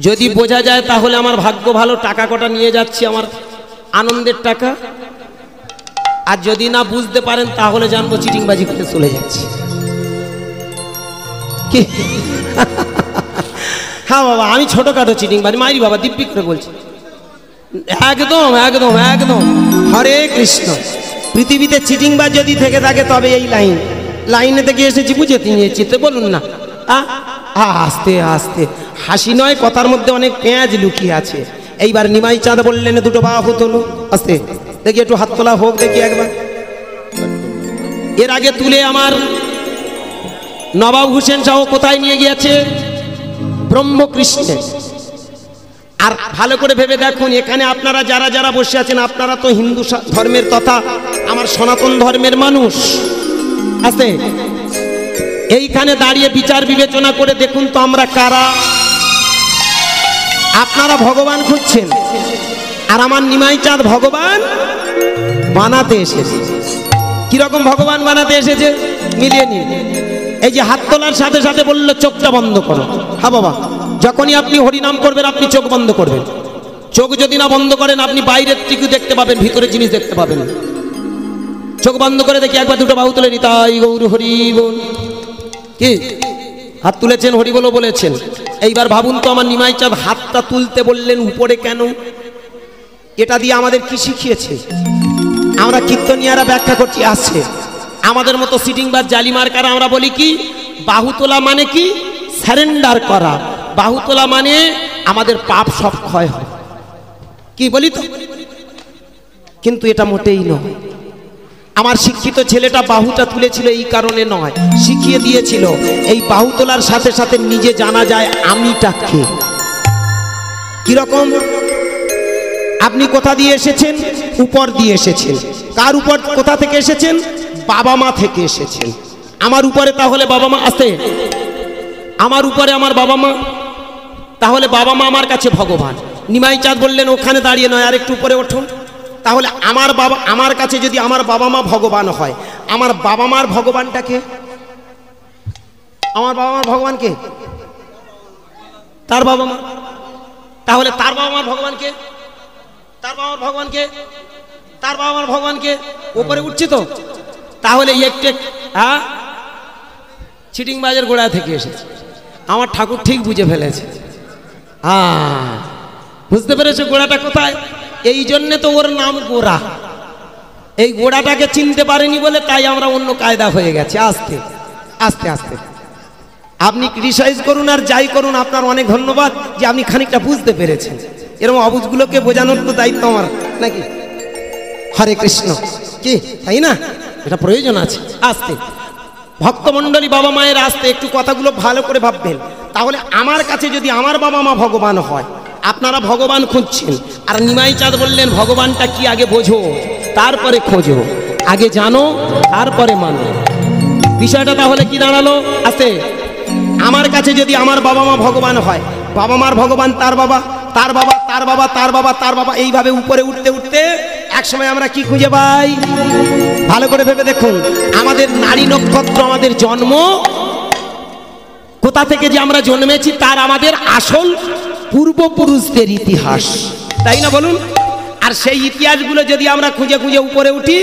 Speaker 1: যদি বোঝা যায় তাহলে আমার ভাগ্য ভালো, টাকা কটা নিয়ে যাচ্ছি আমার আনন্দের টাকা। আর যদি না বুঝতে পারেন তাহলে জানবো চিটিংবাজি করে চলে যাচ্ছে। কি? হ্যাঁ বাবা, আমি ছোটখাটো চিটিংবাজি মাইরি বাবা, দিব্যি করে বলছি। একদম একদম একদম। হরে কৃষ্ণ। পৃথিবীতে চিটিংবাজ যদি থেকে থাকে তবে এই লাইনে থেকে এসেছি, বুঝে নিয়েছি তো বলুন না। আস্তে আস্তে, হাসি নয়, কথার মধ্যে অনেক পেঁয়াজ লুকিয়ে আছে। এইবার নিমাই চাঁদ বললেন দুটো বাহু তোলো। আস্তে দেখি, একটু হাত তোলা হোক দেখি একবার। এর আগে তুলে আমার নবাব হোসেন শাহ কোথায় নিয়ে গিয়েছে? ব্রহ্মকৃষ্ণে। আর ভালো করে ভেবে দেখুন, এখানে আপনারা যারা যারা বসে আছেন, আপনারা তো হিন্দু ধর্মের তথা আমার সনাতন ধর্মের মানুষ। আছে এইখানে দাঁড়িয়ে বিচার বিবেচনা করে দেখুন তো আমরা কারা। আপনারা ভগবান খুঁজছেন, আর আমার নিমাই চাঁদ ভগবান বানাতে এসেছে। কিরকম ভগবান বানাতে এসেছে মিলিয়ে নিন। এই যে হাত তোলার সাথে সাথে বললো চোখটা বন্ধ করো। হ্যাঁ বাবা, যখনই আপনি হরিনাম করবেন আপনি চোখ বন্ধ করবেন। চোখ যদি না বন্ধ করেন আপনি বাইরের টিকু দেখতে পাবেন, ভিতরে জিনিস দেখতে পাবেন। চোখ বন্ধ করে দেখি একবার দুটো বাহু তুলে নিতাই গৌর হরি বল। কি হাত তুলেছেন, হরি বলো বলেছেন। এইবার ভাবুন তো, আমার নিমাই চাঁদ হাতটা তুলতে বললেন উপরে কেন? এটা দিয়ে আমাদের কি শিখিয়েছে? আমরা কীর্তনিয়ারা ব্যাখ্যা করছি, আসছে আমাদের মতো সিটিংবাজ জালিমার্কারা আমরা বলি কি, বাহু তোলা মানে কি? সারেন্ডার করা। বাহু তোলা মানে আমাদের পাপ সব ক্ষয় হয়, কি বলি তো? কিন্তু এটা মোটেই নয়। আমার শিক্ষিত ছেলেটা বাহুটা তুলেছিল এই কারণে নয়, শিখিয়ে দিয়েছিল এই বাহু তোলার সাথে সাথে নিজে জানা যায় আমিটা কে। কিরকম? আপনি কোথা দিয়ে এসেছেন? উপর দিয়ে এসেছেন। কার উপর? কোথা থেকে এসেছেন? বাবা মা থেকে এসেছেন। আমার উপরে তাহলে বাবা মা আছে, আমার উপরে আমার বাবা মা, তাহলে বাবা মা আমার কাছে ভগবান। নিমাই চাঁদ বললেন ওখানে দাঁড়িয়ে নয়, আর একটু উপরে ওঠুন। তাহলে আমার বাবা, আমার কাছে যদি আমার বাবা মা ভগবান হয়, আমার বাবা মার ভগবানটাকে, আমার বাবা মার ভগবানকে তার বাবা মা, তাহলে তার বাবা মার ভগবানকে, তার বাবা মার ভগবানকে, তার বাবা মার ভগবানকে। উপরে উঠছি তো, তাহলে একটু হ্যাঁ চিটিংবাজের গোড়া থেকে এসেছে। আমার ঠাকুর ঠিক বুঝে ফেলেছে। হ্যাঁ, বুঝতে পেরেছো গোড়াটা কোথায়? এই জন্যে তো ওর নাম গোড়া। এই গোড়াটাকে চিনতে পারেনি বলে তাই আমরা অন্য কায়দা হয়ে গেছে। আস্তে আস্তে আস্তে আপনি ক্রিটিসাইজ করুন আর যাই করুন, আপনার অনেক ধন্যবাদ যে আপনি খানিকটা বুঝতে পেরেছেন। এরকম অবুঝগুলোকে বোঝানোর তো দায়িত্ব আমার নাকি? হরে কৃষ্ণ। কি তাই না? এটা প্রয়োজন আছে। আস্তে ভক্তমণ্ডলী, বাবা মায়ের আস্তে একটু কথাগুলো ভালো করে ভাববেন। তাহলে আমার কাছে যদি আমার বাবা মা ভগবান হয়, আপনারা ভগবান খুঁজছেন, আর নিমাই চাঁদ বললেন ভগবানটা কি আগে বোঝো তারপরে খোঁজো, আগে জানো তারপরে মানো। বিষয়টা তাহলে কি দাঁড়ালো? আছে আমার কাছে যদি আমার বাবা মা ভগবান হয়, বাবা মার ভগবান তার বাবা, তার বাবা, তার বাবা, তার বাবা, তার বাবা, এইভাবে উপরে উঠতে উঠতে এক সময় আমরা কি খুঁজে পাই? ভালো করে ভেবে দেখুন, আমাদের নারী নক্ষত্র, আমাদের জন্ম কোথা থেকে যে আমরা জন্মেছি তার আমাদের আসল পূর্বপুরুষদের ইতিহাস, তাই না বলুন? আর সেই ইতিহাসগুলো যদি আমরা খুঁজে খুঁজে উপরে উঠি,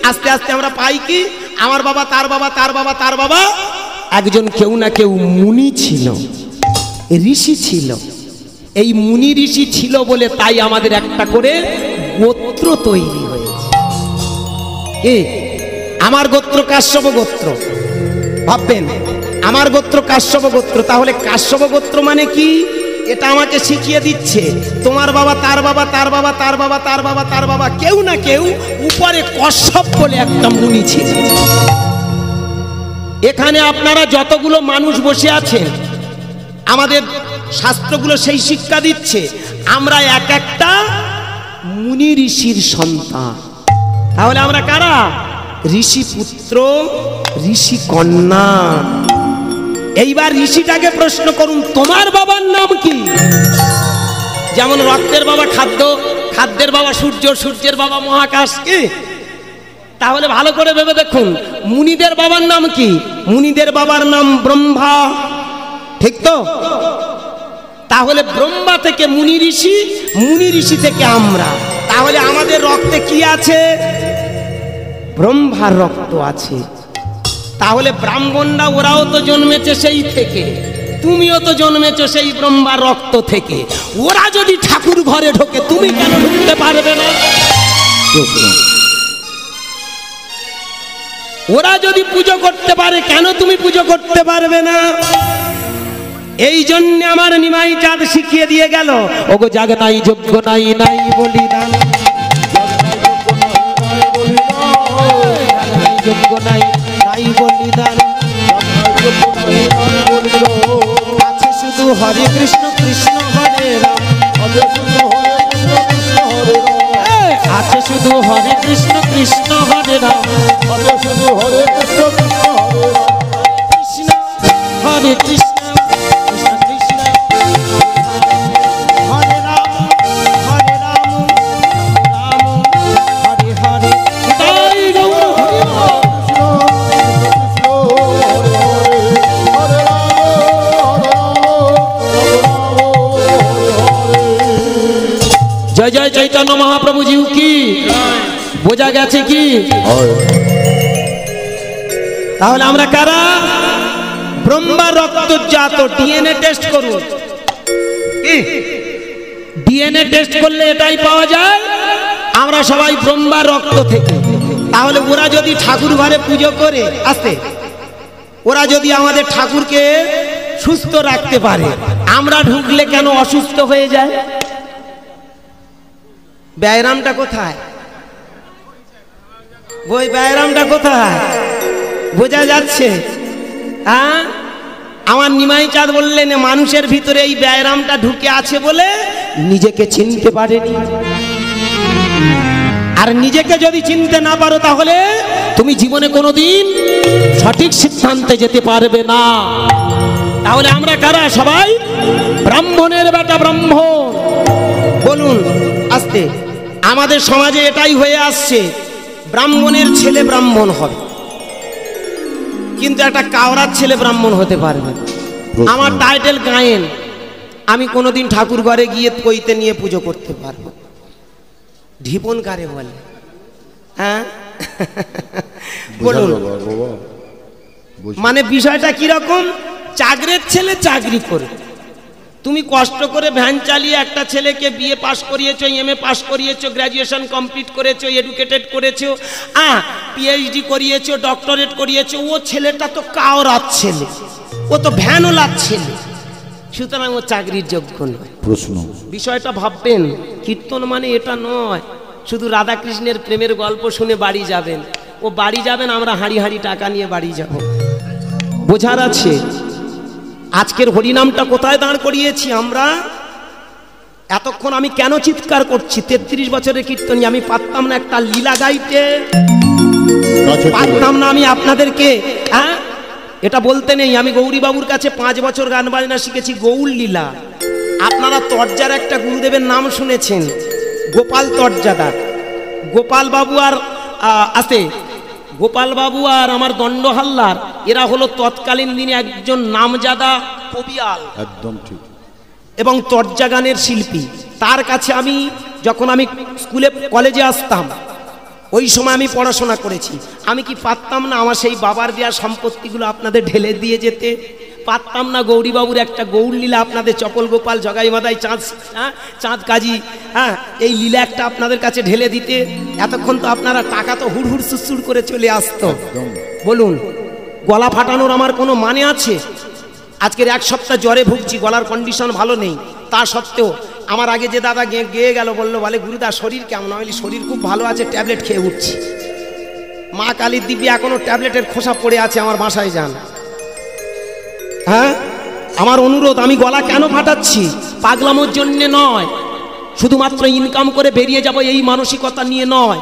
Speaker 1: আস্তে আস্তে আমরা পাই কি আমার বাবা, তার বাবা, তার বাবা, তার বাবা একজন কেউ না কেউ মুনি ছিল, ঋষি ছিল। এই মুনি ঋষি ছিল বলে তাই আমাদের একটা করে গোত্র তৈরি হয়েছে। কি? আমার গোত্র কাশ্যপ গোত্র। ভাববেন আমার গোত্র কাশ্যপ গোত্র, তাহলে কাশ্যপ গোত্র মানে কি? এটা আমাকে শিখিয়ে দিচ্ছে তোমার বাবা, তার বাবা, তার বাবা, তার বাবা, তার বাবা, তার বাবা, কেউ না কেউ উপরে কশ্যপ বলে একটা মুনি ছিল। এখানে আপনারা যতগুলো মানুষ বসে আছেন, আমাদের শাস্ত্রগুলো সেই শিক্ষা দিচ্ছে আমরা এক একটা মুনি ঋষির সন্তান। তাহলে আমরা কারা? ঋষি পুত্র, ঋষি কন্যা। এইবার ঋষিটাকে প্রশ্ন করুন তোমার বাবার নাম কি? যেমন রক্তের বাবা খাদ্য, খাদ্যের বাবা সূর্য, সূর্যের বাবা মহাকাশ। কি তাহলে ভালো করে ভেবে দেখুন, মুনিদের বাবার নাম কি? মুনিদের বাবার নাম ব্রহ্মা, ঠিক তো? তাহলে ব্রহ্মা থেকে মুনি ঋষি, মুনি ঋষি থেকে আমরা। তাহলে আমাদের রক্তে কি আছে? ব্রহ্মার রক্ত আছে। তাহলে ব্রাহ্মণরা ওরাও তো জন্মেছে সেই থেকে, তুমিও তো জন্মেছো সেই ব্রহ্মার রক্ত থেকে। ওরা যদি ঠাকুর ঘরে ঢোকে, তুমি কেন ঢুকতে পারবে না? ওরা যদি পুজো করতে পারে, কেন তুমি পুজো করতে পারবে না? এই জন্য আমার নিমাই চাঁদ শিখিয়ে দিয়ে গেল, ওগো জাগ নাই যোগ্য নাই, নাই বলিদান, যোগ্য নাই, নাই বলিদান, আছে শুধু হরে কৃষ্ণ কৃষ্ণ হরে রাম, আছে শুধু হরে কৃষ্ণ কৃষ্ণ হরে রাম,
Speaker 2: শুধু হরে কৃষ্ণ কৃষ্ণ হরে রাম,
Speaker 1: কৃষ্ণ হরে কৃষ্ণ কৃষ্ণ কৃষ্ণ হরে রাম, হরে রাম রাম হরে হরে। তাই গৌর হরি বল। জয় জয় চৈতন্য মহাপ্রভু জিউ কি। বোঝা গেছে কি? তাহলে আমরা কারা? ব্রহ্মা রক্তজাত। ডিএনএ টেস্ট করুন। কি ডিএনএ টেস্ট করলে এটাই পাওয়া যায়, আমরা সবাই ব্রহ্মা রক্ত থেকে। তাহলে ওরা যদি ঠাকুর ঘরে পুজো করে আসতে, ওরা যদি আমাদের ঠাকুরকে সুস্থ রাখতে পারে, আমরা ঢুকলে কেন অসুস্থ হয়ে যায়? ব্যায়ামটা কোথায়? ওই ব্যায়ামটা কোথায়? বোঝা যাচ্ছে? হ্যাঁ, আমার নিমাই চাঁদ বললেন মানুষের ভিতরে এই ব্যায়ামটা ঢুকে আছে বলে নিজেকে চিনতে পারেনি। আর নিজেকে যদি চিনতে না পারো, তাহলে তুমি জীবনে কোনোদিন সঠিক সিদ্ধান্তে যেতে পারবে না। তাহলে আমরা কারা? সবাই ব্রাহ্মণের বেটা ব্রাহ্মণ। বলুন আস্তে। আমাদের সমাজে এটাই হয়ে আসছে, ব্রাহ্মণের ছেলে ব্রাহ্মণ হবে, কিন্তু একটা কাওড়ার ছেলে ব্রাহ্মণ হতে পারবে। আমার টাইটেল গায়েন, আমি কোনোদিন ঠাকুর ঘরে গিয়ে কইতে নিয়ে পুজো করতে পারবো। ঢিপন কারে বলে? হ্যাঁ বলুন। মানে বিষয়টা কিরকম? চাকরির ছেলে চাকরি করে, তুমি কষ্ট করে ভ্যান চালিয়ে একটা ছেলেকে বিএ পাস করিয়েছো, এমএ পাস করিয়েছো, গ্র্যাজুয়েশন কমপ্লিট করেছো, এডুকেটেড করেছো, পিএইচডি করিয়েছো, ডক্টরেট করিয়েছো। ও ছেলেটা তো কাওরার ছেলে, ও তো ভ্যানওয়ালার ছেলে, সুতরাং ও চাকরির যোগ্য নয়।
Speaker 2: প্রশ্ন
Speaker 1: বিষয়টা ভাববেন, কীর্তন মানে এটা নয় শুধু রাধাকৃষ্ণের প্রেমের গল্প শুনে বাড়ি যাবেন। ও বাড়ি যাবেন, আমরা হাঁড়ি হাঁড়ি টাকা নিয়ে বাড়ি যাব। বোঝার আছে? আজকের হরিনামটা কোথায় দাঁড় করিয়েছি আমরা? এতক্ষণ আমি কেন চিৎকার করছি? 33 বছরের কীর্তনী, আমি পারতাম না একটা লীলা গাইতে? পারতাম না আমি আপনাদেরকে? হ্যাঁ, এটা বলতে নেই। আমি গৌরীবাবুর কাছে 5 বছর গান বাজনা শিখেছি, গৌর লীলা। আপনারা তর্জার একটা গুরুদেবের নাম শুনেছেন, গোপাল তর্জাদার। গোপাল বাবু আর গোপাল বাবু আর আমার দণ্ড হাল্লার, এরা হলো তৎকালীন দিনে একজন নামজাদা কবিয়াল,
Speaker 2: একদম ঠিক,
Speaker 1: এবং তর্জা গানের শিল্পী। তার কাছে আমি যখন আমি স্কুলে কলেজে আসতাম, ওই সময় আমি পড়াশোনা করেছি। আমি কি পারতাম না আমার সেই বাবার দেওয়া সম্পত্তিগুলো আপনাদের ঢেলে দিয়ে যেতে? পারতাম না গৌরীবাবুর একটা গৌর লীলা আপনাদের, চকল গোপাল, জগাই মাদাই, চাঁদ কাজী, এই লীলা একটা আপনাদের কাছে ঢেলে দিতে? এতক্ষণ তো আপনারা টাকা তো হুড় হুড় সুড়সুড় করে চলে আসতো। বলুন, গলা ফাটানোর আমার কোনো মানে আছে? আজকের 1 সপ্তাহ জ্বরে ভুগছি, গলার কন্ডিশন ভালো নেই। তা সত্ত্বেও আমার আগে যে দাদা গেয়ে গেল, বলে গুরুদা শরীর কেমন? আমি বলি শরীর খুব ভালো আছে, ট্যাবলেট খেয়ে উঠছি। মা কালীর দিব্যি এখনো ট্যাবলেটের খোসা পড়ে আছে, আমার বাসায় যান। হ্যাঁ, আমার অনুরোধ, আমি গলা কেন ফাটাচ্ছি? পাগলামোর জন্য নয়, শুধুমাত্র ইনকাম করে বেরিয়ে যাব এই মানসিকতা নিয়ে নয়।